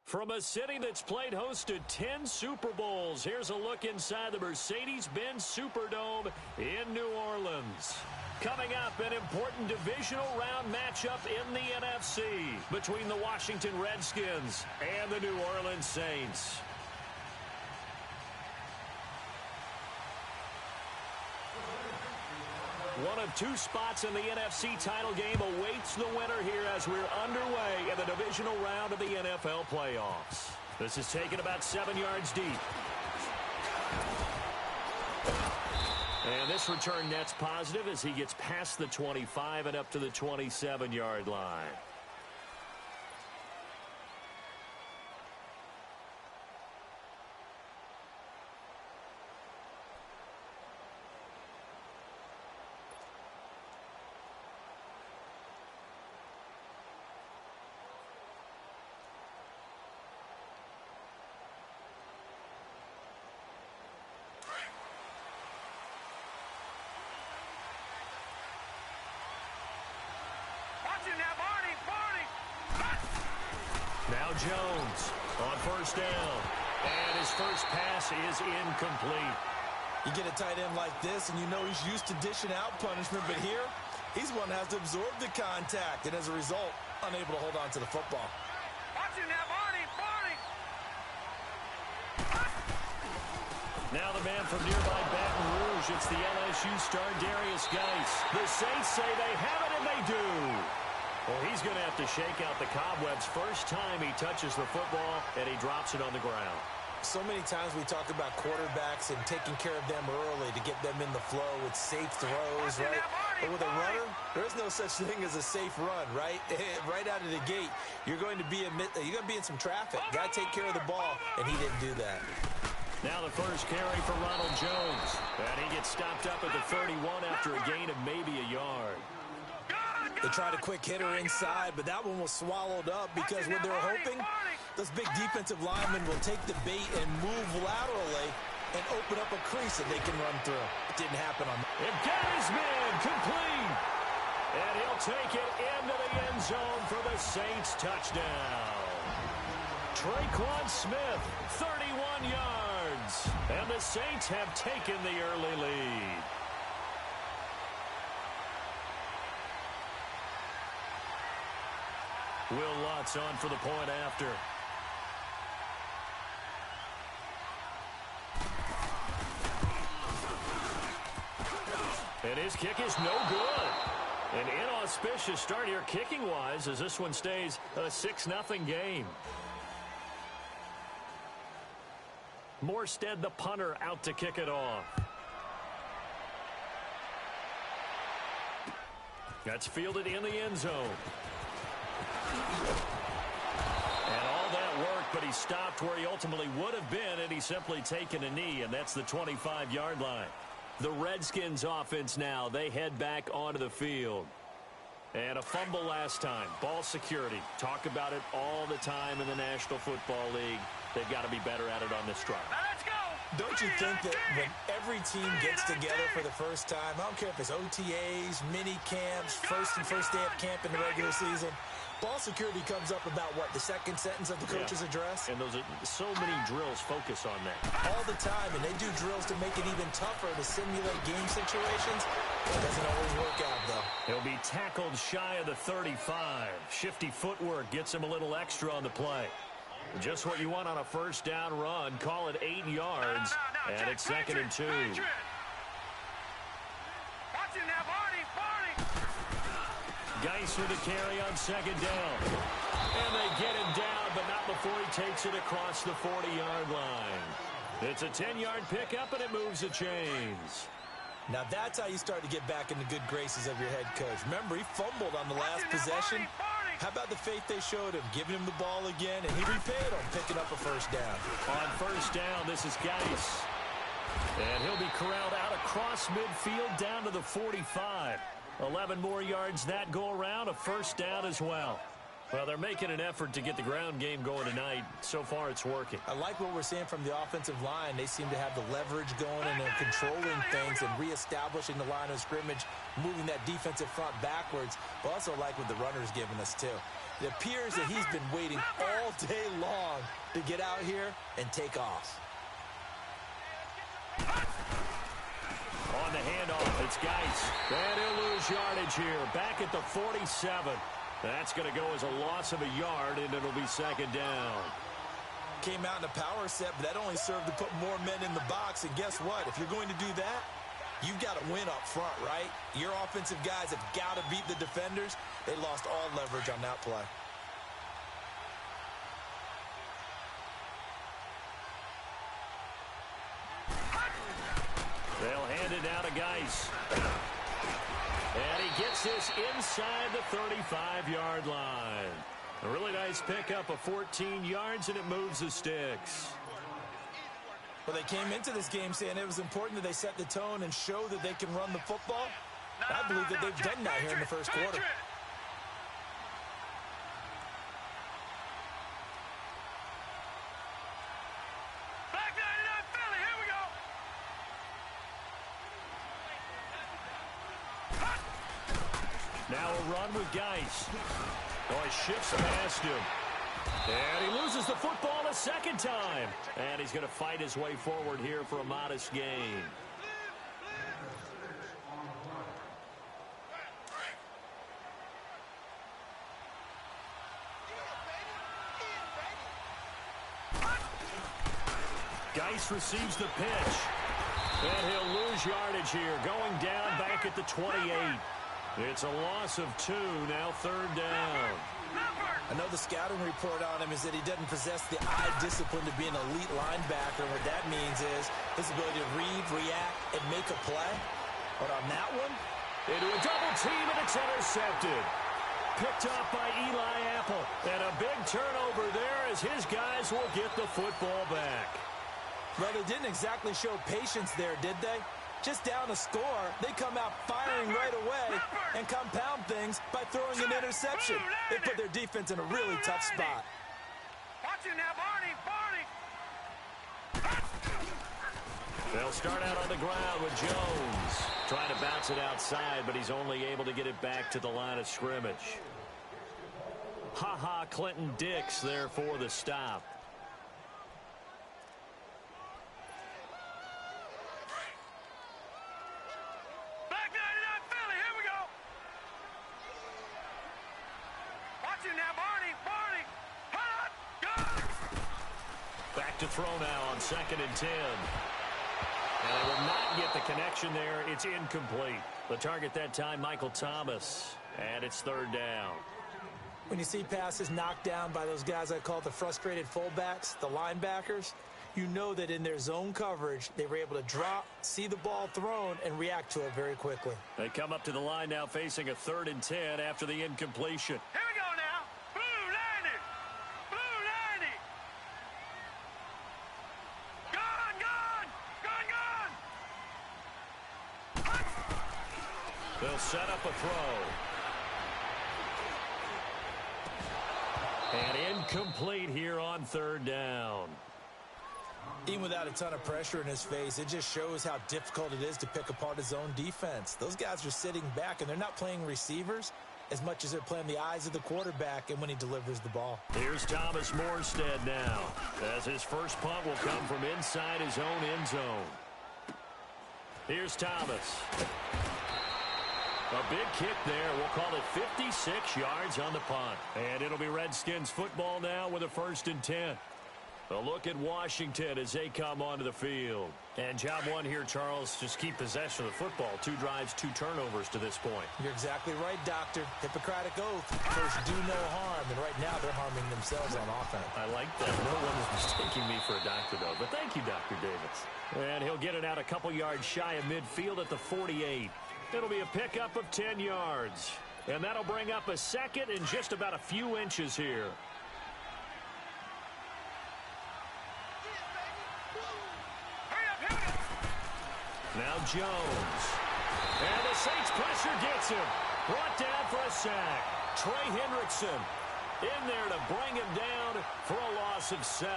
From a city that's played host to 10 Super Bowls, here's a look inside the Mercedes-Benz Superdome in New Orleans. Coming up, an important divisional round matchup in the NFC between the Washington Redskins and the New Orleans Saints. One of two spots in the NFC title game awaits the winner here as we're underway in the divisional round of the NFL playoffs. This is taken about 7 yards deep. And this return net's positive as he gets past the 25 and up to the 27-yard line. Now Jones on first down. And his first pass is incomplete. You get a tight end like this, and you know he's used to dishing out punishment, but here, he's one that has to absorb the contact, and as a result, unable to hold on to the football. Now the man from nearby Baton Rouge, it's the LSU star Darius Geis. The Saints say they have it, and they do. Well, he's going to have to shake out the cobwebs first time he touches the football, and he drops it on the ground. So many times we talk about quarterbacks and taking care of them early to get them in the flow with safe throws, right? But with a runner, there's no such thing as a safe run, right? Right out of the gate, you're going to be in some traffic. Got to take care of the ball, and he didn't do that. Now the first carry for Ronald Jones. And he gets stopped up at the 31 after a gain of maybe a yard. They tried a quick hitter inside, but that one was swallowed up because what they were hoping, those big defensive linemen will take the bait and move laterally and open up a crease that they can run through. It didn't happen on that. And got his man complete. And he'll take it into the end zone for the Saints touchdown. Traquan Smith, 31 yards. And the Saints have taken the early lead. Will Lutz on for the point after. And his kick is no good. An inauspicious start here kicking-wise as this one stays a 6-0 game. Morstead, the punter, out to kick it off. That's fielded in the end zone. And all that work, but he stopped where he ultimately would have been, and he's simply taken a knee, and that's the 25-yard line. The Redskins offense now, they head back onto the field. And a fumble last time. Ball security. Talk about it all the time in the National Football League. They've got to be better at it on this drive. Let's go! Don't you think that when every team gets together for the first time, I don't care if it's OTAs, mini camps, first day of camp in the regular season, ball security comes up about, what, the second sentence of the coach's address? And those are so many drills focus on that. All the time, and they do drills to make it even tougher to simulate game situations. It doesn't always work out, though. He'll be tackled shy of the 35. Shifty footwork gets him a little extra on the play. Just what you want on a first down run. Call it 8 yards, and it's 2nd and 2. Geis with the carry on 2nd down. And they get him down, but not before he takes it across the 40-yard line. It's a 10-yard pickup, and it moves the chains. Now that's how you start to get back in the good graces of your head coach. Remember, he fumbled on the last possession. How about the faith they showed him, giving him the ball again, and he repaid him, picking up a first down. On first down, this is Geis. And he'll be corralled out across midfield down to the 45. 11 more yards that go around, a first down as well. Well, they're making an effort to get the ground game going tonight. So far, it's working. I like what we're seeing from the offensive line. They seem to have the leverage going, and they're controlling things and reestablishing the line of scrimmage, moving that defensive front backwards. But also like what the runner's giving us, too. It appears that he's been waiting all day long to get out here and take off. On the handoff, it's Geis. And he'll lose yardage here. Back at the 47. That's going to go as a loss of a yard, and it'll be second down. Came out in a power set, but that only served to put more men in the box. And guess what? If you're going to do that, you've got to win up front, right? Your offensive guys have got to beat the defenders. They lost all leverage on that play. They'll hand it down to Geis. And he gets this inside the 35-yard line. A really nice pickup of 14 yards, and it moves the sticks. Well, they came into this game saying it was important that they set the tone and show that they can run the football. I believe that they've done that here in the first quarter. Now a run with Geis. Oh, he shifts past him. And he loses the football a second time. And he's going to fight his way forward here for a modest gain. Geis receives the pitch. And he'll lose yardage here, going down back at the 28. It's a loss of 2, now third down. I know the scouting report on him is that he doesn't possess the eye discipline to be an elite linebacker. What that means is his ability to read, react, and make a play. But on that one, into a double team, and it's intercepted. Picked up by Eli Apple. And a big turnover there as his guys will get the football back. Well, they didn't exactly show patience there, did they? Just down a score, they come out firing right away and compound things by throwing an interception. They put their defense in a really tough spot. Watch it now, Barney. They'll start out on the ground with Jones. Trying to bounce it outside, but he's only able to get it back to the line of scrimmage. Ha-ha, Clinton Dix there for the stop. To throw now on 2nd and 10. And they will not get the connection there. It's incomplete. The target that time, Michael Thomas. And it's third down. When you see passes knocked down by those guys I call the frustrated fullbacks, the linebackers, you know that in their zone coverage, they were able to drop, see the ball thrown, and react to it very quickly. They come up to the line now facing a 3rd and 10 after the incompletion. Here we go now. Blue 90. Blue 90. They'll set up a throw. And incomplete here on 3rd down. Even without a ton of pressure in his face, it just shows how difficult it is to pick apart his own defense. Those guys are sitting back, and they're not playing receivers as much as they're playing the eyes of the quarterback and when he delivers the ball. Here's Thomas Morstead now, as his first punt will come from inside his own end zone. Here's Thomas. A big kick there. We'll call it 56 yards on the punt. And it'll be Redskins football now with a 1st and 10. A look at Washington as they come onto the field. And job one here, Charles, just keep possession of the football. 2 drives, 2 turnovers to this point. You're exactly right, Doctor. Hippocratic oath. First, do no harm. And right now, they're harming themselves on offense. I like that. No one is mistaking me for a doctor, though. But thank you, Dr. Davis. And he'll get it out a couple yards shy of midfield at the 48. It'll be a pickup of 10 yards. And that'll bring up a 2nd and just about a few inches here. Now Jones. And the Saints pressure gets him. Brought down for a sack. Trey Hendrickson in there to bring him down for a loss of 7.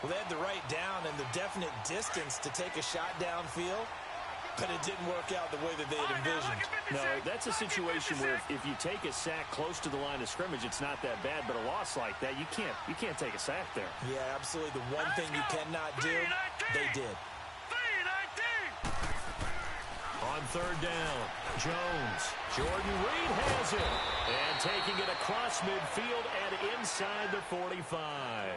Well, they had the right down and the definite distance to take a shot downfield. but it didn't work out the way that they had envisioned. No, that's a situation where if you take a sack close to the line of scrimmage, it's not that bad, but a loss like that, you can't take a sack there. Yeah, absolutely. The one thing you cannot do, they did. On third down, Jones. Jordan Reed has it. And taking it across midfield and inside the 45.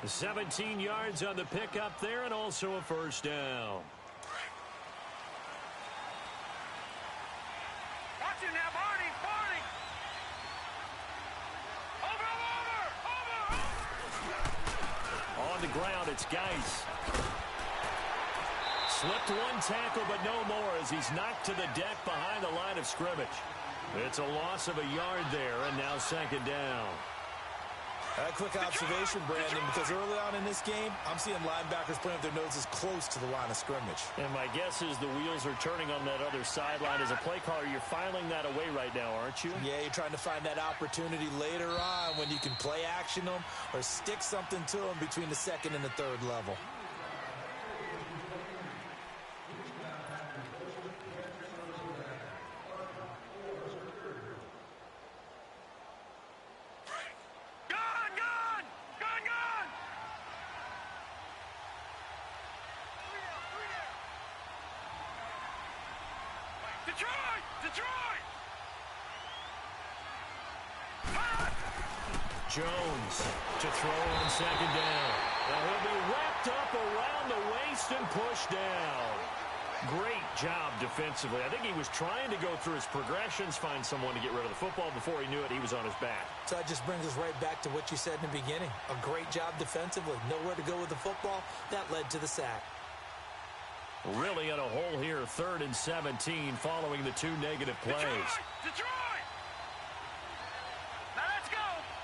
17 yards on the pickup there and also a first down. Watch it now, Barney. Over. On the ground, it's Geis. Slipped one tackle, but no more as he's knocked to the deck behind the line of scrimmage. It's a loss of a yard there, and now second down. A quick observation, Brandon, because early on in this game, I'm seeing linebackers putting up their noses close to the line of scrimmage. And my guess is the wheels are turning on that other sideline. As a play caller, you're filing that away right now, aren't you? Yeah, you're trying to find that opportunity later on when you can play action them or stick something to them between the second and the third level. Detroit! Jones to throw on second down. Now he'll be wrapped up around the waist and pushed down. Great job defensively. I think he was trying to go through his progressions, find someone to get rid of the football. Before he knew it, he was on his back. So that just brings us right back to what you said in the beginning. A great job defensively. Nowhere to go with the football. That led to the sack. Really in a hole here, 3rd and 17 following the 2 negative plays. Detroit! Now let's go!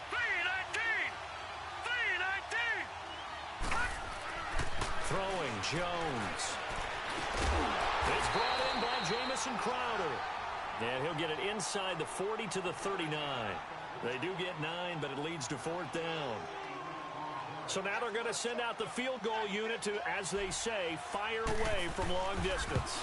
3-19! Throwing, Jones. It's brought in by Jamison Crowder. And he'll get it inside the 40 to the 39. They do get 9, but it leads to 4th down. So now they're going to send out the field goal unit to, as they say, fire away from long distance.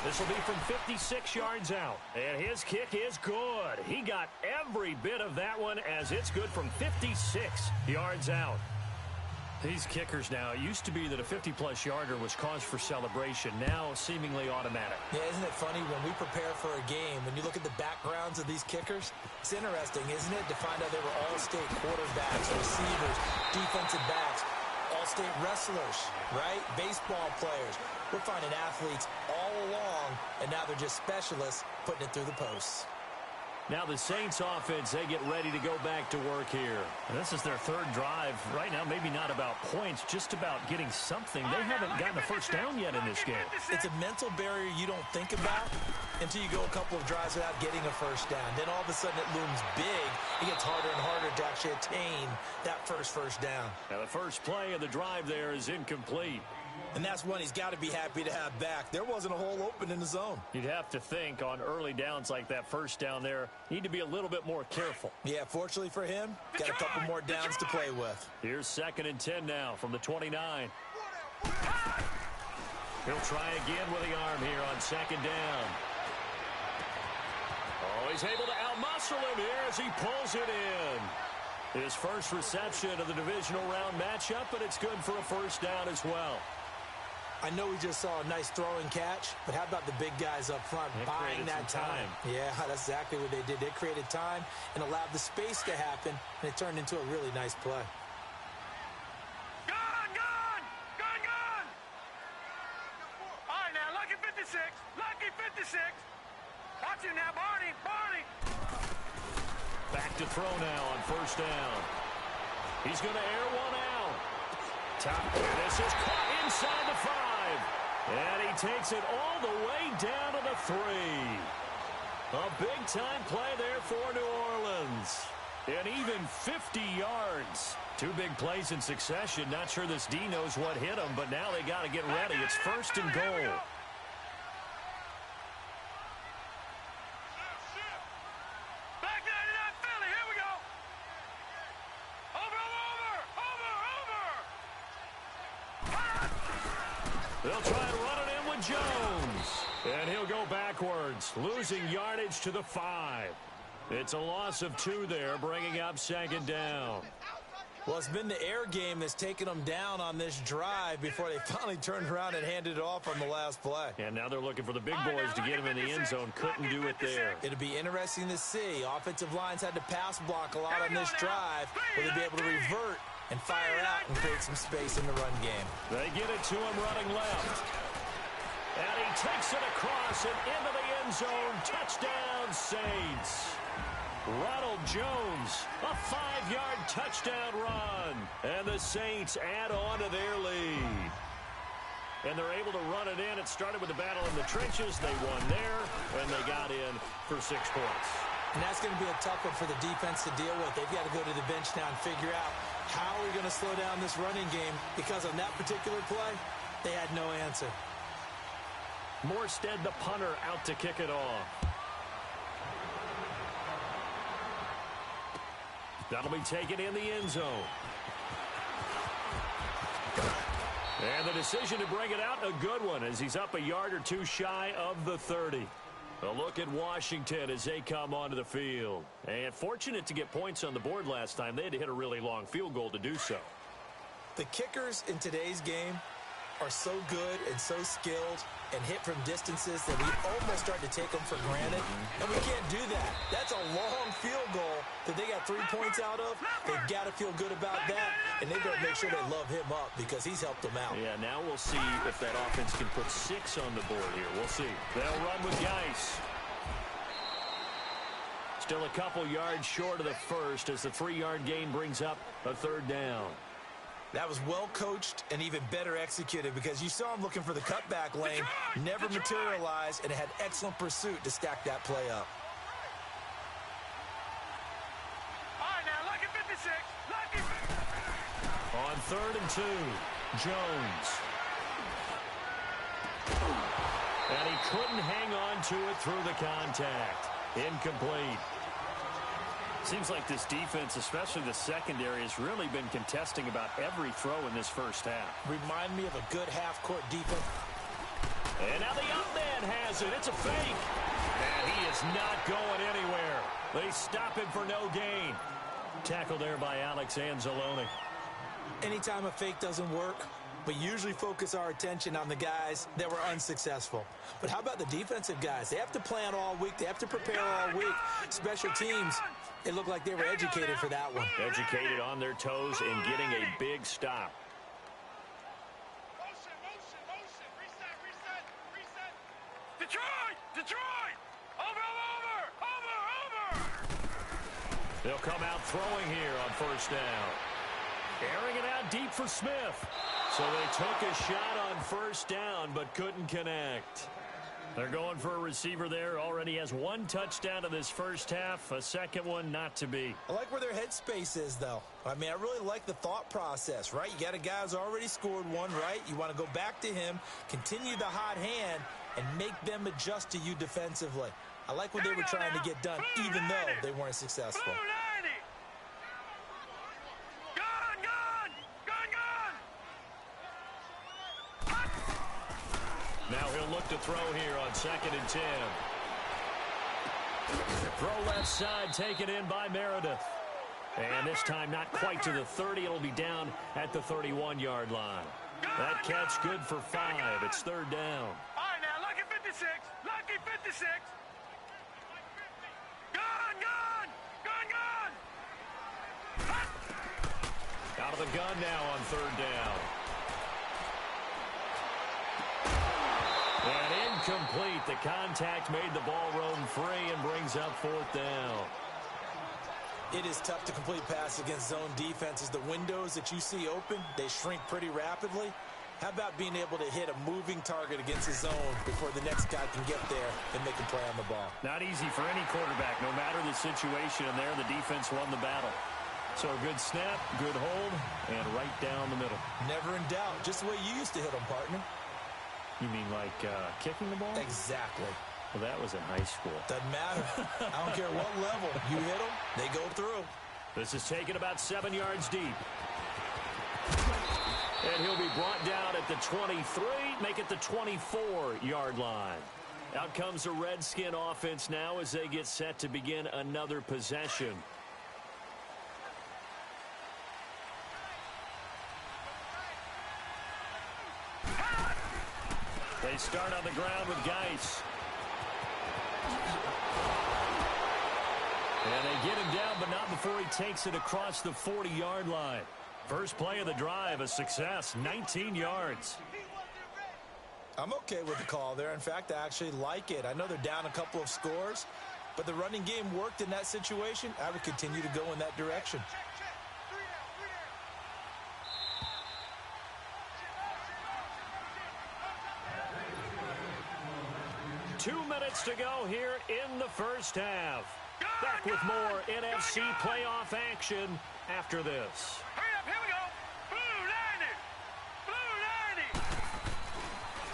This will be from 56 yards out. And his kick is good. He got every bit of that one as it's good from 56 yards out. These kickers now, it used to be that a 50-plus yarder was cause for celebration. Now seemingly automatic. Yeah, isn't it funny when we prepare for a game, when you look at the backgrounds of these kickers, it's interesting, isn't it, to find out they were all-state quarterbacks, receivers, defensive backs, all-state wrestlers, right? Baseball players. We're finding athletes all along, and now they're just specialists putting it through the posts. Now the Saints offense, they get ready to go back to work here. And this is their 3rd drive. Right now, maybe not about points, just about getting something. They haven't gotten a first down yet in this game. It's a mental barrier you don't think about until you go a couple of drives without getting a first down. Then all of a sudden it looms big. It gets harder and harder to actually attain that first down. Now the first play of the drive there is incomplete. And that's one he's got to be happy to have back. There wasn't a hole open in the zone. You'd have to think on early downs like that first down there, need to be a little bit more careful. Yeah, fortunately for him, got a couple more downs to play with. Here's 2nd and 10 now from the 29. He'll try again with the arm here on 2nd down. Oh, he's able to outmuscle him here as he pulls it in. His first reception of the divisional round matchup, but it's good for a first down as well. I know we just saw a nice throwing catch, but how about the big guys up front buying that time? Yeah, that's exactly what they did. They created time and allowed the space to happen, and it turned into a really nice play. Gone! All right, now, Lucky 56. Watch him now, Barney. Back to throw now on first down. He's going to air one out. This is caught inside the 5. And he takes it all the way down to the 3. A big-time play there for New Orleans. And even 50 yards. 2 big plays in succession. Not sure this D knows what hit him, but now they got to get ready. It's 1st and goal. They'll try and run it in with Jones. And he'll go backwards, losing yardage to the 5. It's a loss of 2 there, bringing up second down. Well, it's been the air game that's taken them down on this drive before they finally turned around and handed it off on the last play. And now they're looking for the big boys to get him in the end zone. Couldn't do it there. It'll be interesting to see. Offensive lines had to pass block a lot on this drive. Will they be able to revert and fire out and create some space in the run game? They get it to him running left. And he takes it across and into the end zone. Touchdown, Saints. Ronald Jones, a 5-yard touchdown run. And the Saints add on to their lead. And they're able to run it in. It started with a battle in the trenches. They won there, and they got in for 6 points. And that's going to be a tough one for the defense to deal with. They've got to go to the bench now and figure out how we're going to slow down this running game, because on that particular play, they had no answer. Morstead, the punter, out to kick it off. That'll be taken in the end zone. And the decision to bring it out, a good one, as he's up a yard or 2 shy of the 30. A look at Washington as they come onto the field. And fortunate to get points on the board last time. They had to hit a really long field goal to do so. The kickers in today's game are so good and so skilled and hit from distances that we almost start to take them for granted. And we can't do that. That's a long field goal that they got 3 points out of. They've got to feel good about that, and they better make sure they love him up because he's helped them out. Yeah, now we'll see if that offense can put 6 on the board here. We'll see. They'll run with Geis. Still a couple yards short of the first as the 3-yard gain brings up a 3rd down. That was well coached and even better executed, because you saw him looking for the cutback lane, never materialized, and it had excellent pursuit to stack that play up. All right, now, lucky 56. Lucky. On 3rd and 2, Jones. And he couldn't hang on to it through the contact. Incomplete. Seems like this defense, especially the secondary, has really been contesting about every throw in this first half. Remind me of a good half-court defense. And now the up man has it. It's a fake. And he is not going anywhere. They stop him for no gain. Tackled there by Alex Anzalone. Anytime a fake doesn't work, we usually focus our attention on the guys that were unsuccessful. But how about the defensive guys? They have to plan all week. They have to prepare all week. Special teams, it looked like they were educated for that one. Educated on their toes and getting a big stop. Motion, motion, motion. Reset, reset, reset. Detroit! Detroit! Over, over, over, over! They'll come out throwing here on 1st down. Airing it out deep for Smith. So they took a shot on 1st down, but couldn't connect. They're going for a receiver there. Already has 1 touchdown in this first half. A second one not to be. I like where their headspace is, though. I mean, I really like the thought process, right? You got a guy who's already scored 1, right? You want to go back to him, continue the hot hand, and make them adjust to you defensively. I like what they were trying to get done, even though they weren't successful. Now he'll look to throw here on 2nd and 10. Throw left side, taken in by Meredith. And this time not quite to the 30. It'll be down at the 31-yard line. That catch good for 5. It's 3rd down. All right, now, lucky 56. Lucky 56. Gun, gun, gun, gun. Out of the gun now on 3rd down. And incomplete. The contact made the ball roam free and brings up 4th down. It is tough to complete pass against zone defenses. The windows that you see open, they shrink pretty rapidly. How about being able to hit a moving target against the zone before the next guy can get there and make a play on the ball? Not easy for any quarterback, no matter the situation, and there the defense won the battle. So a good snap, good hold, and right down the middle. Never in doubt. Just the way you used to hit them, partner. You mean like kicking the ball? Exactly. Well, that was in high school. Doesn't matter. I don't care what level. You hit them, they go through. This is taken about 7 yards deep. And he'll be brought down at the 23, make it the 24-yard line. Out comes the Redskin offense now as they get set to begin another possession. They start on the ground with Geis. And they get him down, but not before he takes it across the 40-yard line. First play of the drive, a success, 19 yards. I'm okay with the call there. In fact, I actually like it. I know they're down a couple of scores, but the running game worked in that situation. I would continue to go in that direction. Two minutes to go here in the first half. Back with more NFC playoff action after this. Hurry up, here we go. Blue 90. Blue 90.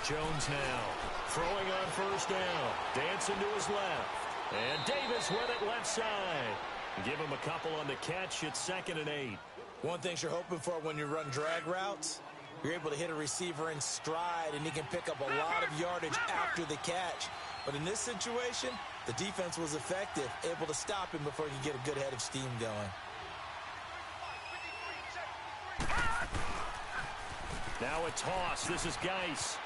Jones now throwing on first down. Dancing to his left. And Davis with it left side. Give him a couple on the catch. It's 2nd and 8. One thing you're hoping for when you run drag routes, you're able to hit a receiver in stride, and he can pick up a lot of yardage after the catch. But in this situation, the defense was effective, able to stop him before he could get a good head of steam going. Now a toss. This is Geis.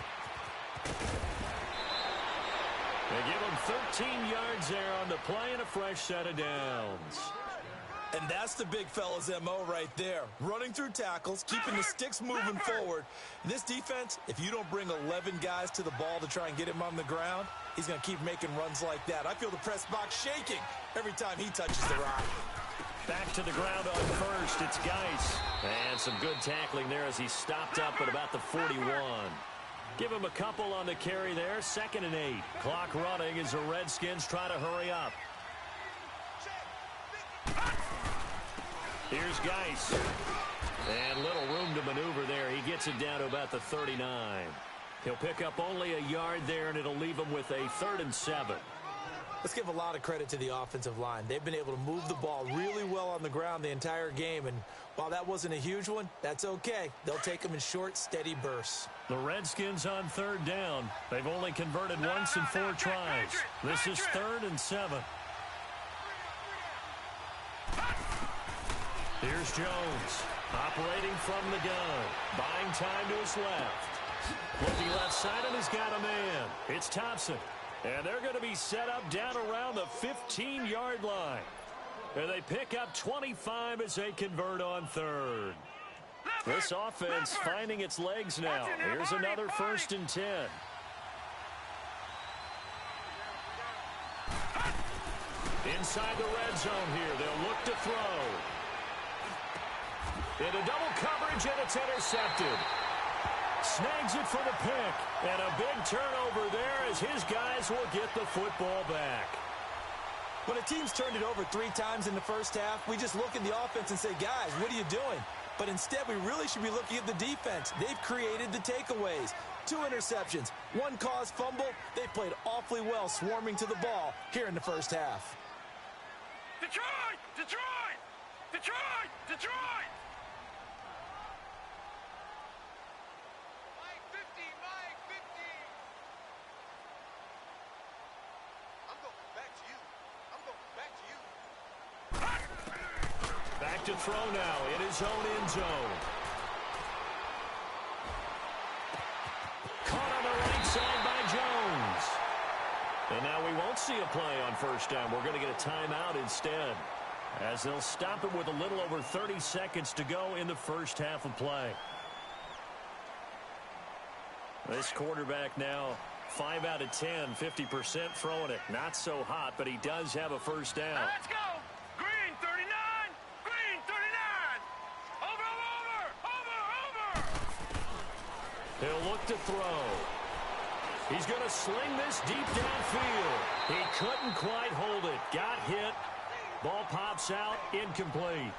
They give him 13 yards there on the play and a fresh set of downs. And that's the big fella's MO right there. Running through tackles, keeping the sticks moving forward. This defense, if you don't bring 11 guys to the ball to try and get him on the ground, he's going to keep making runs like that. I feel the press box shaking every time he touches the rock. Back to the ground on first. It's Geis. And some good tackling there as he stopped up at about the 41. Give him a couple on the carry there. 2nd and 8. Clock running as the Redskins try to hurry up. Here's Geis. And little room to maneuver there. He gets it down to about the 39. He'll pick up only a yard there, and it'll leave him with a 3rd and 7. Let's give a lot of credit to the offensive line. They've been able to move the ball really well on the ground the entire game, and while that wasn't a huge one, that's okay. They'll take them in short, steady bursts. The Redskins on 3rd down. They've only converted once in 4 tries. This is 3rd and 7. Here's Jones, operating from the gun, buying time to his left. Looking left side, and he's got a man. It's Thompson. And they're going to be set up down around the 15-yard line. And they pick up 25 as they convert on 3rd. This offense finding its legs now. Here's another 1st and 10. Inside the red zone here. They'll look to throw. Into double coverage, and it's intercepted. Snags it for the pick. And a big turnover there as his guys will get the football back. When a team's turned it over 3 times in the first half, we just look at the offense and say, guys, what are you doing? But instead, we really should be looking at the defense. They've created the takeaways. 2 interceptions, 1 caused fumble. They played awfully well swarming to the ball here in the first half. Detroit! Detroit! Detroit! Detroit! Mike 50, Mike 50. I'm going back to you. I'm going back to you. Back to throw now in his own end zone. Caught on the right side by Jones. And now we won't see a play on first down. We're going to get a timeout instead, as they'll stop it with a little over 30 seconds to go in the first half of play. This quarterback now 5 out of 10, 50% throwing it. Not so hot, but he does have a first down. Now let's go. Green 39. Green 39. Over, over, over, over. He'll look to throw. He's going to sling this deep downfield. He couldn't quite hold it. Got hit. Ball pops out. Incomplete.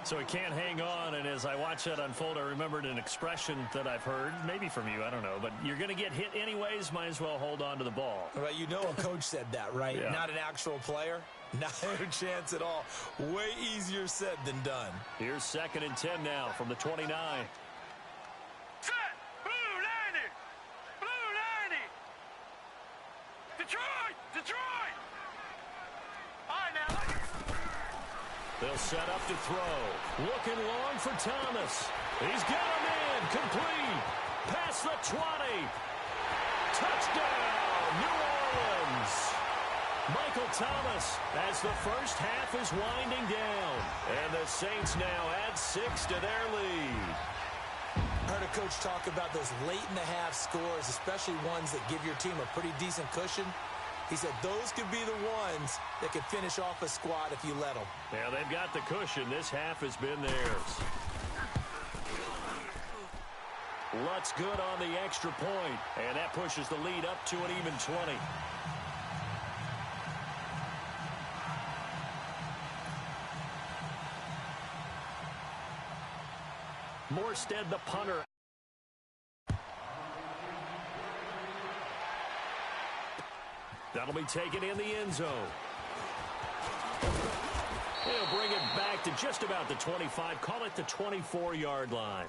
So he can't hang on, and as I watch that unfold, I remembered an expression that I've heard, maybe from you, I don't know, but you're going to get hit anyways, might as well hold on to the ball. Right, you know a coach said that, right? Yeah. Not an actual player. Not a chance at all. Way easier said than done. Here's 2nd and 10 now from the 29. Set. Blue 90. Blue 90. set up to throw. Looking long for Thomas. He's got him in. Complete. Past the 20. Touchdown, New Orleans. Michael Thomas as the first half is winding down. And the Saints now add 6 to their lead. I heard a coach talk about those late-in-the-half scores, especially ones that give your team a pretty decent cushion. He said those could be the ones that could finish off a squad if you let them. Yeah, they've got the cushion. This half has been theirs. Lutz good on the extra point, and that pushes the lead up to an even 20. Morstead, the punter. That'll be taken in the end zone. He'll bring it back to just about the 25. Call it the 24-yard line.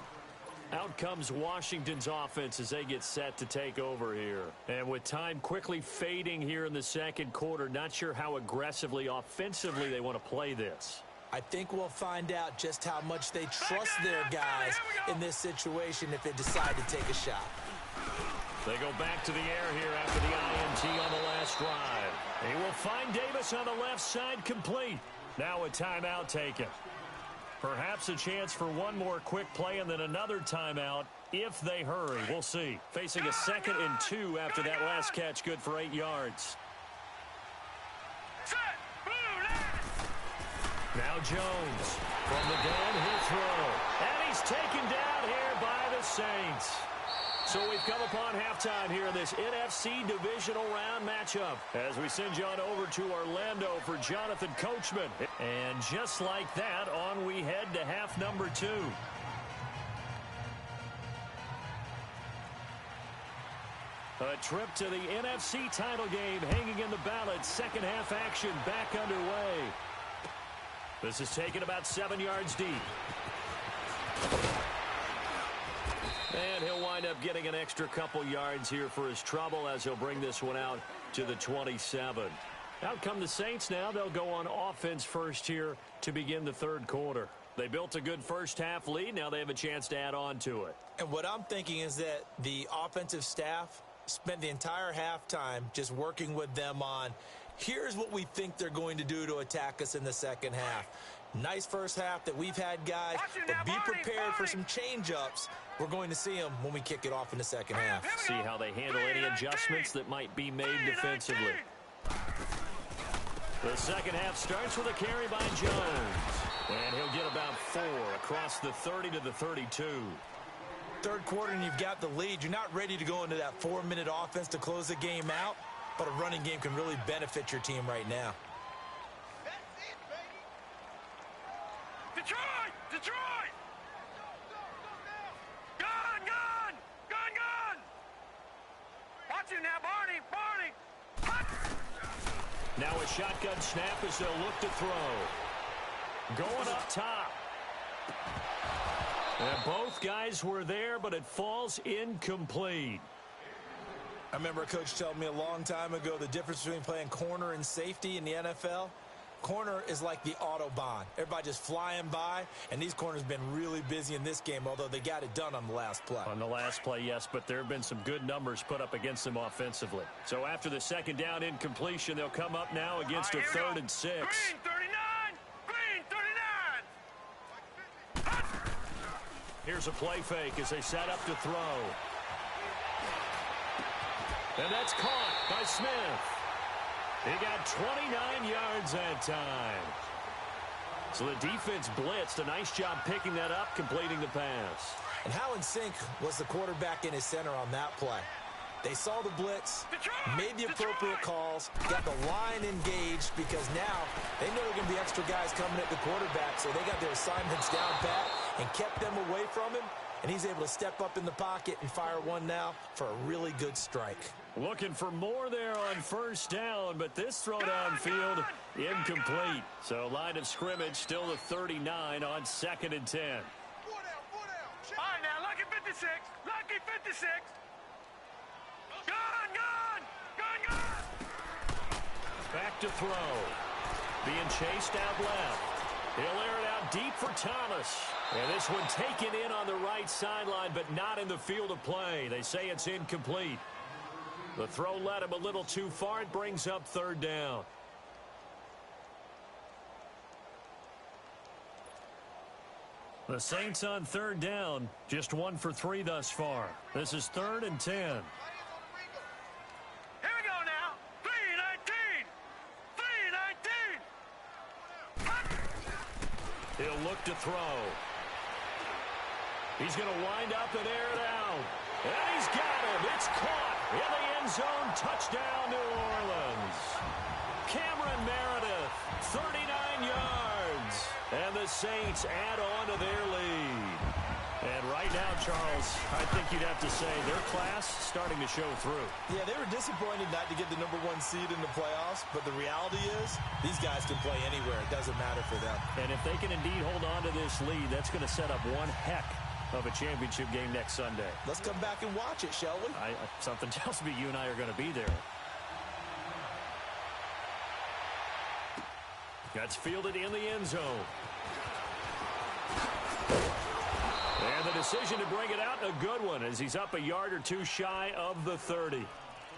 Out comes Washington's offense as they get set to take over here. And with time quickly fading here in the second quarter, not sure how aggressively, offensively they want to play this. I think we'll find out just how much they trust their guys in this situation if they decide to take a shot. They go back to the air here after the INT on the last drive. He will find Davis on the left side complete. Now a timeout taken. Perhaps a chance for one more quick play and then another timeout if they hurry. We'll see. Facing a 2nd and 2 after that last catch, good for 8 yards. Now Jones from the gun, he'll throw. And he's taken down here by the Saints. So we've come upon halftime here in this NFC Divisional Round matchup as we send you on over to Orlando for Jonathan Coachman. And just like that, on we head to half number 2. A trip to the NFC title game hanging in the balance. Second half action back underway. This is taken about 7 yards deep. And he'll wind up getting an extra couple yards here for his trouble as he'll bring this one out to the 27. Out come the Saints now. They'll go on offense first here to begin the third quarter. They built a good first half lead. Now they have a chance to add on to it. And what I'm thinking is that the offensive staff spent the entire halftime just working with them on, here's what we think they're going to do to attack us in the second half. Nice first half that we've had, guys, but be prepared for some change-ups. We're going to see them when we kick it off in the second half. See how they handle any adjustments that might be made defensively. The second half starts with a carry by Jones. And he'll get about 4 across the 30 to the 32. Third quarter and you've got the lead. You're not ready to go into that 4-minute offense to close the game out, but a running game can really benefit your team right now. Detroit! Detroit! Gun! Gun! Gun! Gun! Watch him now, Barney! Barney! Hut! Now a shotgun snap as they'll look to throw. Going up top. And both guys were there, but it falls incomplete. I remember a coach telling me a long time ago the difference between playing corner and safety in the NFL. Corner is like the Autobahn. Everybody just flying by, and these corners have been really busy in this game, although they got it done on the last play. On the last play, yes, but there have been some good numbers put up against them offensively. So after the second down incompletion, they'll come up now against a 3rd and 6. Green 39! Green 39! Hut! Here's a play fake as they set up to throw. And that's caught by Smith. He got 29 yards that time. So the defense blitzed. A nice job picking that up, completing the pass. And how in sync was the quarterback in his center on that play? They saw the blitz, made the appropriate calls, got the line engaged because now they know there are going to be extra guys coming at the quarterback, so they got their assignments down pat and kept them away from him, and he's able to step up in the pocket and fire one now for a really good strike. Looking for more there on first down, but this throw downfield incomplete. So line of scrimmage still the 39 on 2nd and 10. All right, now, lucky 56. Lucky 56. Gun, gun, gun, gun. Back to throw. Being chased out left. He'll air it out deep for Thomas. And this one taken in on the right sideline, but not in the field of play. They say it's incomplete. The throw led him a little too far. It brings up third down. The Saints on third down, just 1 for 3 thus far. This is 3rd and 10. Here we go now. 3-19. 3-19. He'll look to throw. He's going to wind up and air it out. And he's got him. It's caught in the end zone. Touchdown, New Orleans. Cameron Meredith, 39 yards. And the Saints add on to their lead. And right now, Charles, I think you'd have to say their class starting to show through. Yeah, they were disappointed not to get the #1 seed in the playoffs, but the reality is these guys can play anywhere. It doesn't matter for them. And if they can indeed hold on to this lead, that's going to set up one heck of a championship game next Sunday. Let's come back and watch it, shall we? Something tells me you and I are going to be there. That's fielded in the end zone. And the decision to bring it out, a good one, as he's up a yard or two shy of the 30.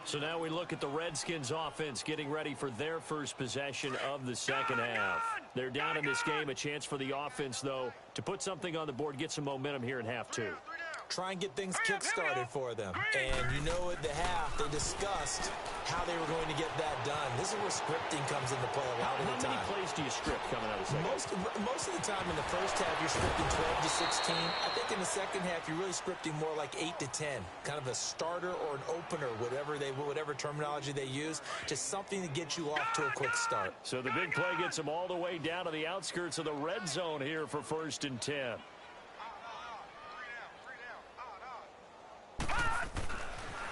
So now we look at the Redskins offense getting ready for their first possession of the second half. They're down in this game. A chance for the offense, though, to put something on the board, get some momentum here in half 2. Try and get things kick-started for them. And you know at the half, they discussed how they were going to get that done. This is where scripting comes into play a lot of the time. How many plays do you script coming out of the second? Most of the time in the first half, you're scripting 12 to 16. I think in the second half, you're really scripting more like 8 to 10. Kind of a starter or an opener, whatever terminology they use. Just something to get you off to a quick start. So the big play gets them all the way down to the outskirts of the red zone here for 1st and 10.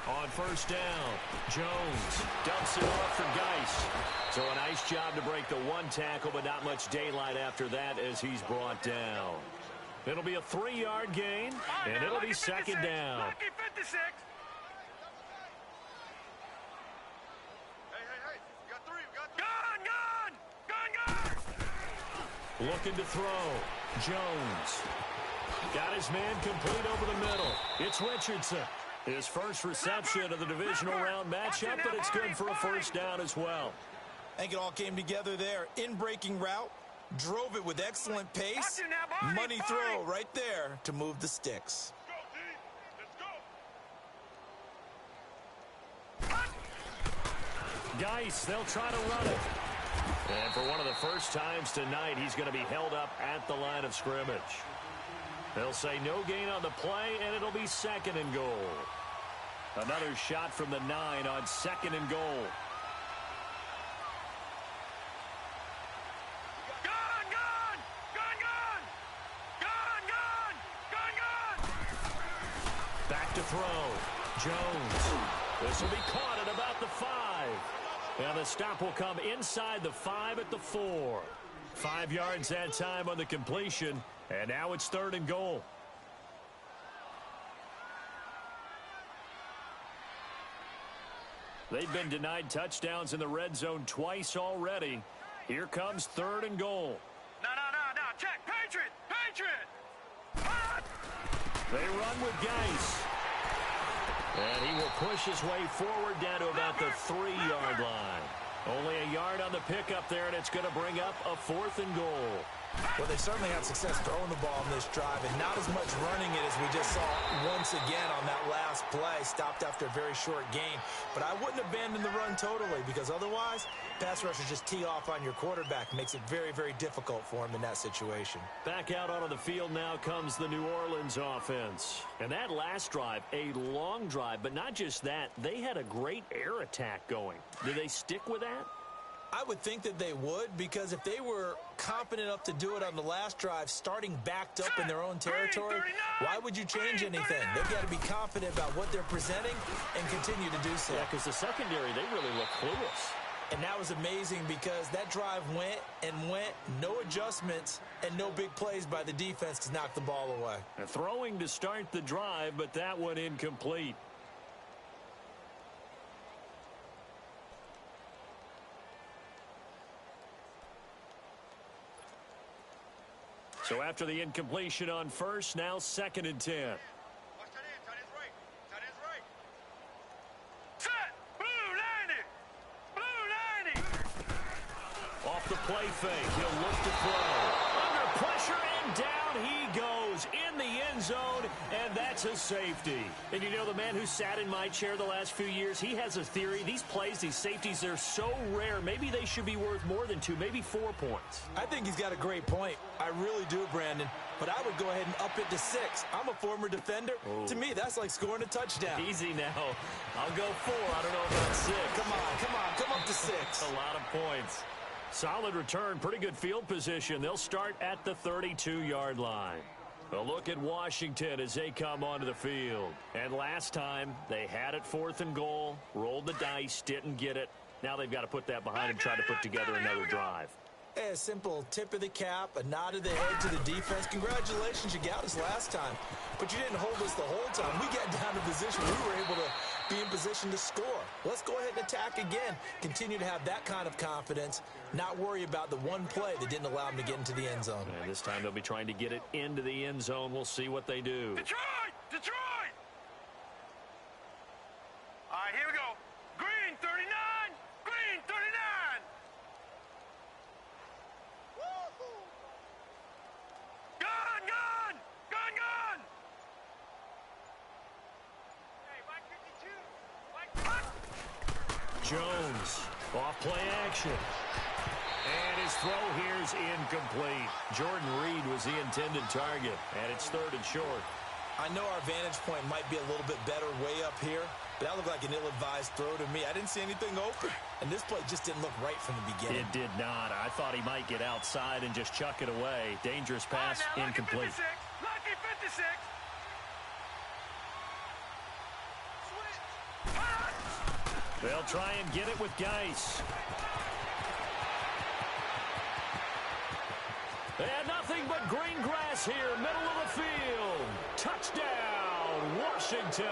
On 1st down, Jones dumps it off for Geis. So a nice job to break the 1 tackle, but not much daylight after that as he's brought down. It'll be a 3-yard gain, and it'll be 2nd down. Lucky 56. Hey, we got 3. Gun. Looking to throw. Jones got his man complete over the middle. It's Richardson. His first reception of the divisional round matchup, but it's good for a 1st down as well. I think it all came together there. In-breaking route, drove it with excellent pace. Money throw right there to move the sticks. Geis, they'll try to run it. And for one of the first times tonight, he's going to be held up at the line of scrimmage. They'll say no gain on the play, and it'll be 2nd and goal. Another shot from the 9 on 2nd and goal. Back to throw. Jones. This will be caught at about the 5. And the stop will come inside the 5 at the 4. 5 yards that time on the completion. And now it's 3rd and goal. They've been denied touchdowns in the red zone twice already. Here comes 3rd and goal. No. Check. Patriot. They run with Geis. And he will push his way forward down to about the 3-yard line. Only a yard on the pickup there, and it's going to bring up a 4th and goal. Well, they certainly had success throwing the ball in this drive, and not as much running it as we just saw once again on that last play. Stopped after a very short gain. But I wouldn't abandon the run totally, because otherwise, pass rushers just tee off on your quarterback. Makes it very, very difficult for him in that situation. Back out onto the field now comes the New Orleans offense. And that last drive, a long drive, but not just that. They had a great air attack going. Do they stick with that? I would think that they would, because if they were confident enough to do it on the last drive, starting backed up in their own territory, why would you change anything? They've got to be confident about what they're presenting and continue to do so. Yeah, because the secondary, they really look clueless. And that was amazing because that drive went, no adjustments, and no big plays by the defense to knock the ball away. Throwing to start the drive, but that one incomplete. So after the incompletion on first, now 2nd and 10. Watch tight end. Tight end's right. Tight end's right. Set. Blue 90. Blue 90. Off the play fake, he'll look to throw. Under pressure, and down he goes in the end zone, and that's a safety. And you know, the man who sat in my chair the last few years, he has a theory. These plays, these safeties, they're so rare. Maybe they should be worth more than 2, maybe 4 points. I think he's got a great point. I really do, Brandon. But I would go ahead and up it to 6. I'm a former defender. Oh. To me, that's like scoring a touchdown. Easy now. I'll go 4. I don't know about 6. Come up to 6. A lot of points. Solid return, pretty good field position. They'll start at the 32-yard line. A look at Washington as they come onto the field. And last time, they had it 4th and goal, rolled the dice, didn't get it. Now they've got to put that behind and try to put together another drive. Hey, a simple tip of the cap, a nod of the head to the defense. Congratulations, you got us last time. But you didn't hold us the whole time. We got down to position. We were able to be in position to score. Let's go ahead and attack again. Continue to have that kind of confidence. Not worry about the one play that didn't allow them to get into the end zone. And this time they'll be trying to get it into the end zone. We'll see what they do. Detroit! Detroit! All right, here we go. Green 39. Green 39. Woo-hoo. Gun, gun! Gun, gun! Hey, Mike 52. Mike. Jones, off play action. And his throw here's incomplete. Jordan Reed was the intended target, and it's 3rd and short. I know our vantage point might be a little bit better way up here, but that looked like an ill-advised throw to me. I didn't see anything open, and this play just didn't look right from the beginning. It did not. I thought he might get outside and just chuck it away. Dangerous pass, Now, incomplete. Lucky 56. They'll try and get it with Geis. And nothing but green grass here, middle of the field. Touchdown, Washington.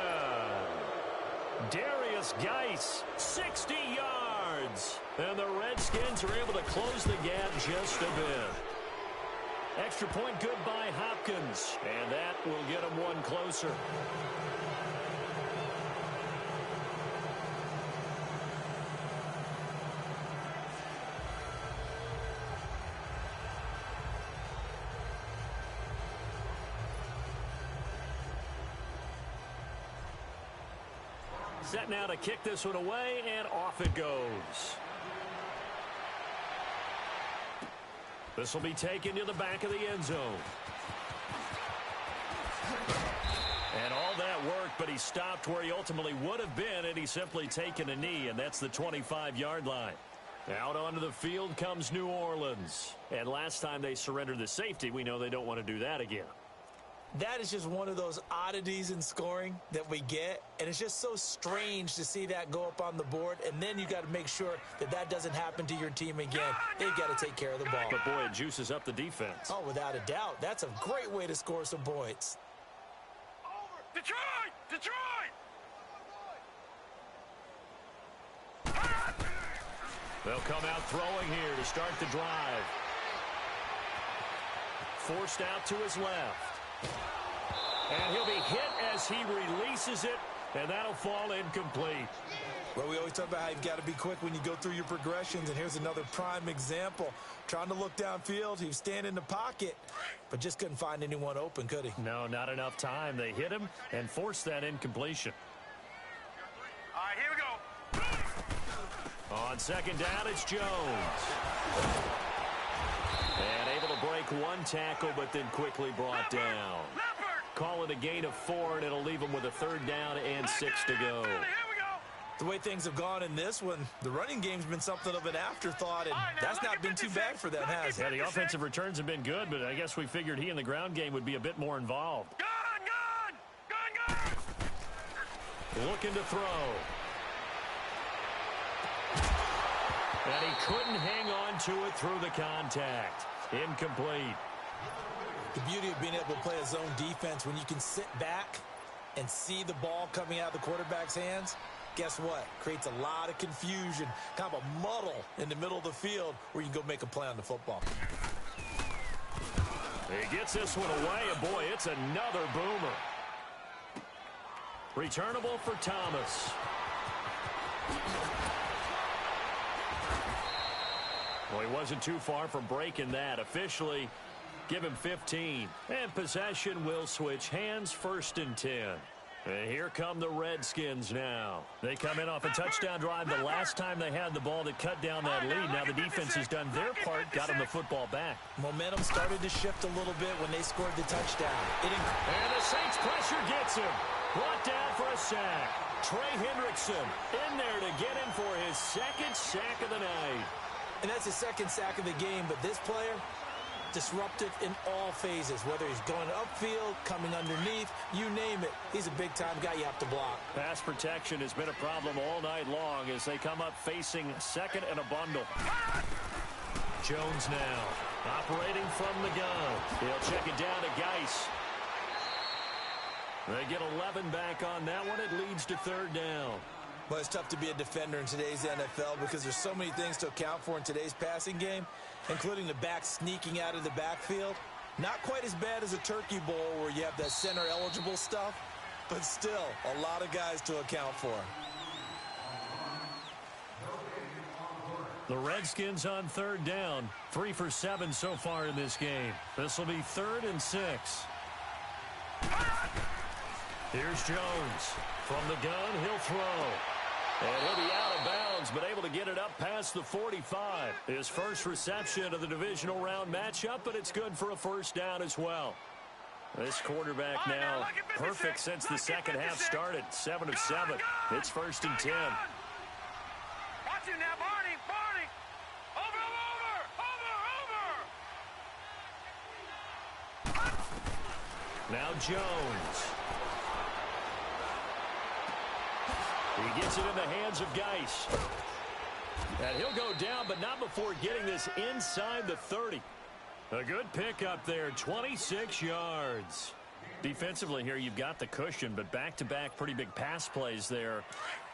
Darius Geis, 60 yards. And the Redskins are able to close the gap just a bit. Extra point good by Hopkins. And that will get them one closer. Set now to kick this one away, and off it goes. This will be taken to the back of the end zone. And all that worked, but he stopped where he ultimately would have been, and he's simply taken a knee, and that's the 25-yard line. Out onto the field comes New Orleans. And last time they surrendered the safety, we know they don't want to do that again. That is just one of those oddities in scoring that we get, and it's just so strange to see that go up on the board, and then you got to make sure that that doesn't happen to your team again. They've got to take care of the ball. But boy, it juices up the defense. Oh, without a doubt. That's a great way to score some points. Detroit! Detroit! They'll come out throwing here to start the drive. Forced out to his left. And he'll be hit as he releases it, and that'll fall incomplete. Well, we always talk about how you've got to be quick when you go through your progressions, and here's another prime example. Trying to look downfield, he was standing in the pocket, but just couldn't find anyone open, could he? No, not enough time. They hit him and forced that incompletion. All right, here we go. On second down, it's Jones. And able to break one tackle, but then quickly brought down. Call it a gain of 4, and it'll leave him with a 3rd down and 6 to go. The way things have gone in this one, the running game's been something of an afterthought, and that's not been too bad for them, has it? Yeah, the offensive returns have been good, but I guess we figured he in the ground game would be a bit more involved. Looking to throw. And he couldn't hang on to it through the contact. Incomplete. The beauty of being able to play a zone defense when you can sit back and see the ball coming out of the quarterback's hands, guess what? Creates a lot of confusion, kind of a muddle in the middle of the field where you can go make a play on the football. He gets this one away, and boy, it's another boomer. Returnable for Thomas. Well, he wasn't too far from breaking that. Officially, give him 15. And possession will switch hands, 1st and 10. And here come the Redskins now. They come in off a touchdown drive the last time they had the ball to cut down that lead. Now the defense has done their part, got them the football back. Momentum started to shift a little bit when they scored the touchdown. And the Saints pressure gets him. Brought down for a sack. Trey Hendrickson in there to get him for his 2nd sack of the night. And that's his 2nd sack of the game, but this player, disruptive in all phases, whether he's going upfield, coming underneath, you name it. He's a big-time guy you have to block. Pass protection has been a problem all night long as they come up facing 2nd and a bundle. Jones now operating from the gun. He'll check it down to Geis. They get 11 back on that one. It leads to 3rd down. Well, it's tough to be a defender in today's NFL because there's so many things to account for in today's passing game, including the back sneaking out of the backfield. Not quite as bad as a turkey bowl where you have that center-eligible stuff, but still a lot of guys to account for. The Redskins on 3rd down. 3 for 7 so far in this game. This will be 3rd and 6. Here's Jones. From the gun, he'll throw. And he'll be out of bounds, but able to get it up past the 45. His first reception of the divisional round matchup, but it's good for a 1st down as well. This quarterback now perfect since the 2nd half started. 7 of 7. It's 1st and 10. Watch him now, Barney. Over. Now Jones. He gets it in the hands of Geis. And he'll go down, but not before getting this inside the 30. A good pickup there, 26 yards. Defensively here, you've got the cushion, but back-to-back pretty big pass plays there.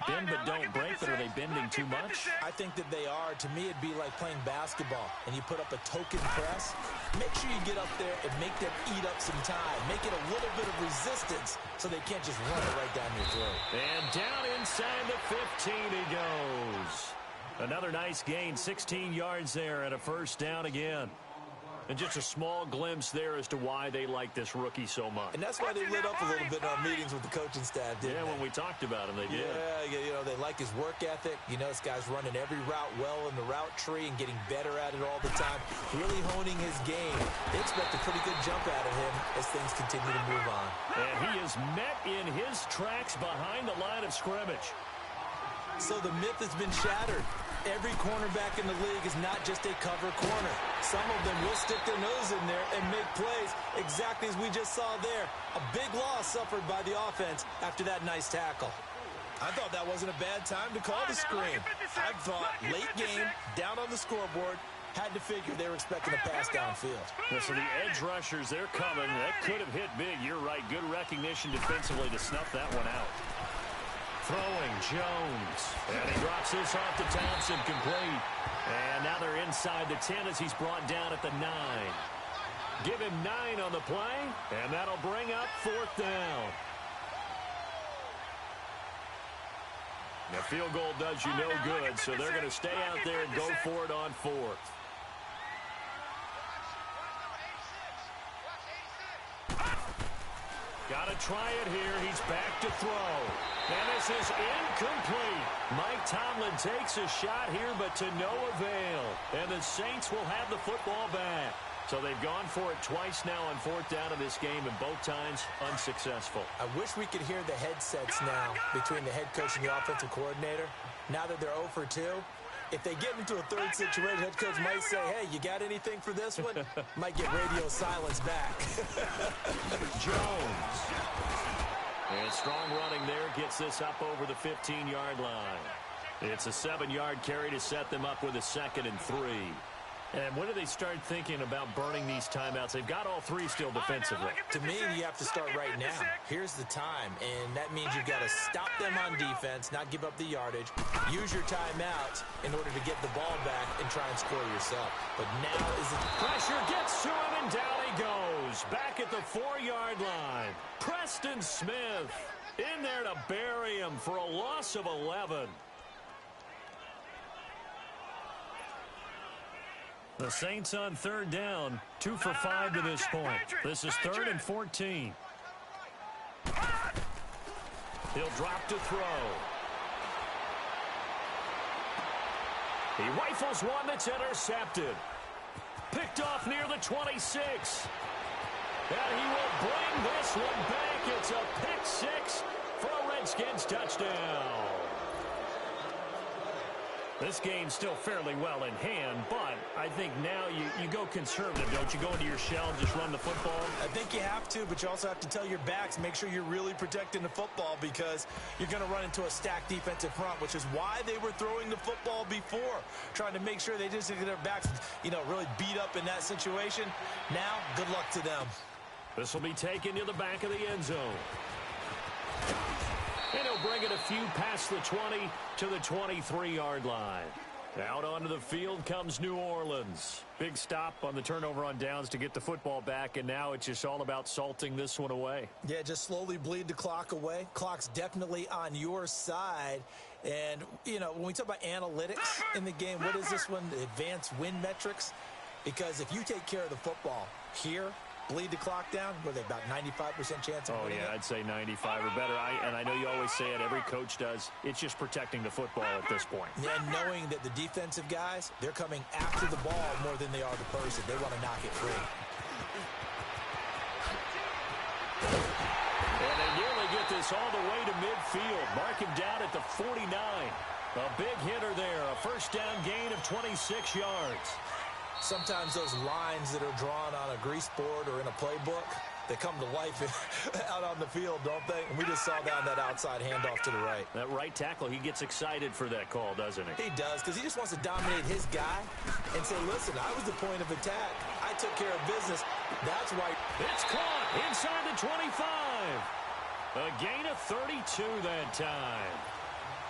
Bend but don't break, but are they bending too much? I think that they are. To me, it'd be like playing basketball, and you put up a token press. Make sure you get up there and make them eat up some time. Make it a little bit of resistance so they can't just run it right down your throat. And down inside the 15 he goes. Another nice gain, 16 yards there, and a 1st down again. And just a small glimpse there as to why they like this rookie so much. And that's why they lit up a little bit in our meetings with the coaching staff, didn't they? When we talked about him, they did. Yeah, you know, they like his work ethic. You know, this guy's running every route well in the route tree and getting better at it all the time, really honing his game. They expect a pretty good jump out of him as things continue to move on. And he is met in his tracks behind the line of scrimmage. So the myth has been shattered. Every cornerback in the league is not just a cover corner. Some of them will stick their nose in there and make plays exactly as we just saw there. A big loss suffered by the offense after that nice tackle. I thought that wasn't a bad time to call the screen. I thought late game, down on the scoreboard, had to figure they were expecting a pass downfield. Yeah, so the edge rushers, they're coming. That could have hit big. You're right. Good recognition defensively to snuff that one out. Throwing Jones. And he drops this off to Thompson, complete. And now they're inside the 10 as he's brought down at the 9. Give him 9 on the play, and that'll bring up 4th down. The field goal does you no good, so they're going to stay out there and go for it on 4th. Got to try it here. He's back to throw. And this is incomplete. Mike Tomlin takes a shot here, but to no avail. And the Saints will have the football back. So they've gone for it twice now on 4th down in this game, and both times unsuccessful. I wish we could hear the headsets now between the head coach and the offensive coordinator. Now that they're 0 for 2, if they get into a third situation, head coach might say, hey, you got anything for this one? Might get radio silence back. Jones. And strong running there gets this up over the 15-yard line. It's a 7-yard carry to set them up with a 2nd and 3. And when do they start thinking about burning these timeouts? They've got all 3 still defensively. To me, you have to start right now. Here's the time, and that means you've got to stop them on defense, not give up the yardage, use your timeouts in order to get the ball back and try and score yourself. But now is the pressure gets to him, and down he goes. goes. Back at the 4-yard line. Preston Smith in there to bury him for a loss of 11. The Saints on third down, 2 for 5 to this point. This is 3rd and 14. He'll drop to throw. He rifles one that's intercepted. Picked off near the 26. And he will bring this one back. It's a pick 6 for a Redskins touchdown. This game's still fairly well in hand, but I think now you go conservative, don't you? Go into your shell and just run the football? I think you have to, but you also have to tell your backs, make sure you're really protecting the football because you're going to run into a stacked defensive front, which is why they were throwing the football before, trying to make sure they just get their backs, really beat up in that situation. Now, good luck to them. This will be taken to the back of the end zone. And he'll bring it a few past the 20 to the 23-yard line. Out onto the field comes New Orleans. Big stop on the turnover on downs to get the football back, and now it's just all about salting this one away. Yeah, just slowly bleed the clock away. Clock's definitely on your side. And, when we talk about analytics in the game, what is this one? Advanced win metrics? Because if you take care of the football here, bleed the clock down, were they about 95% chance of winning it? I'd say 95 or better. And I know you always say it, every coach does. It's just protecting the football at this point. And knowing that the defensive guys, they're coming after the ball more than they are the person. They want to knock it free. And they nearly get this all the way to midfield. Mark him down at the 49. A big hitter there. A first down gain of 26 yards. Sometimes those lines that are drawn on a grease board or in a playbook, they come to life out on the field, don't they? And we just saw down that outside handoff to the right. That right tackle, he gets excited for that call, doesn't he? He does, because he just wants to dominate his guy and say, listen, I was the point of attack. I took care of business. That's why. It's caught inside the 25. A gain of 32 that time.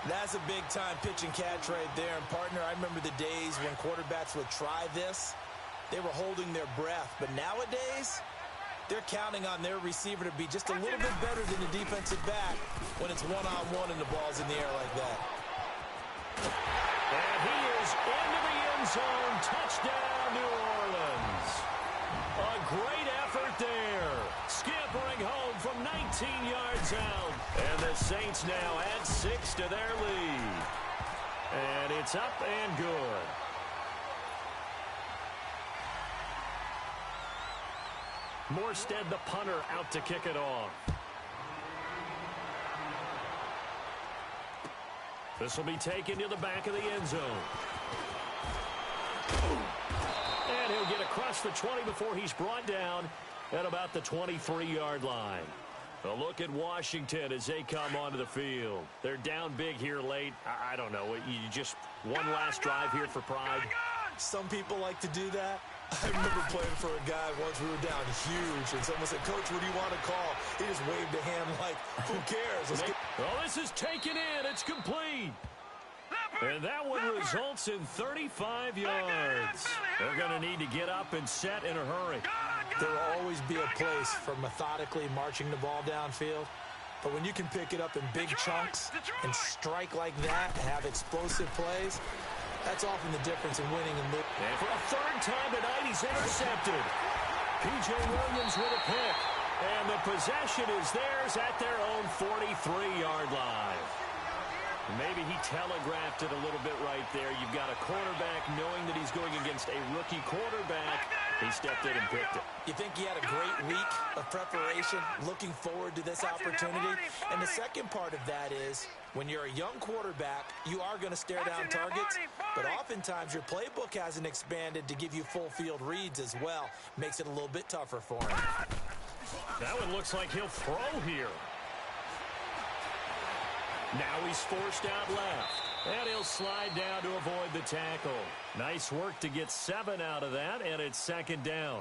That's a big-time pitch and catch right there. And, partner, I remember the days when quarterbacks would try this. They were holding their breath. But nowadays, they're counting on their receiver to be just a little bit better than the defensive back when it's one-on-one and the ball's in the air like that. And he is into the end zone. Touchdown, New Orleans. A great effort there. Scampering home from 19 yards out. And the Saints now add 6 to their lead. And it's up and good. Morstead, the punter, out to kick it off. This will be taken to the back of the end zone. And he'll get across the 20 before he's brought down at about the 23-yard line. A look at Washington as they come onto the field. They're down big here late. I don't know. You just one last drive here for pride. Some people like to do that. I remember playing for a guy once. We were down huge, and someone said, Coach, what do you want to call? He just waved a hand like, who cares? Let's get. Well, this is taken in. It's complete. And that one results in 35 yards. They're going to need to get up and set in a hurry. There will always be a place for methodically marching the ball downfield. But when you can pick it up in big chunks and strike like that, have explosive plays, that's often the difference in winning and losing. And for a third time tonight, he's intercepted. P.J. Williams with a pick. And the possession is theirs at their own 43-yard line. Maybe he telegraphed it a little bit right there. You've got a quarterback knowing that he's going against a rookie quarterback. He stepped in and picked it. You think he had a great week of preparation, looking forward to this opportunity? And the second part of that is, when you're a young quarterback, you are going to stare down targets, but oftentimes your playbook hasn't expanded to give you full field reads as well. Makes it a little bit tougher for him. That one looks like he'll throw here. Now he's forced out left. And he'll slide down to avoid the tackle. Nice work to get 7 out of that, and it's second down.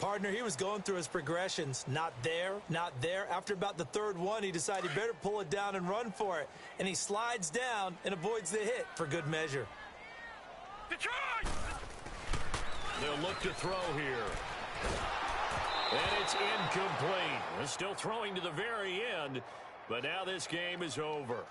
Partner, he was going through his progressions. Not there, not there. After about the third one, he decided he better pull it down and run for it. And he slides down and avoids the hit for good measure. Detroit! They'll look to throw here. And it's incomplete. They're still throwing to the very end, but now this game is over.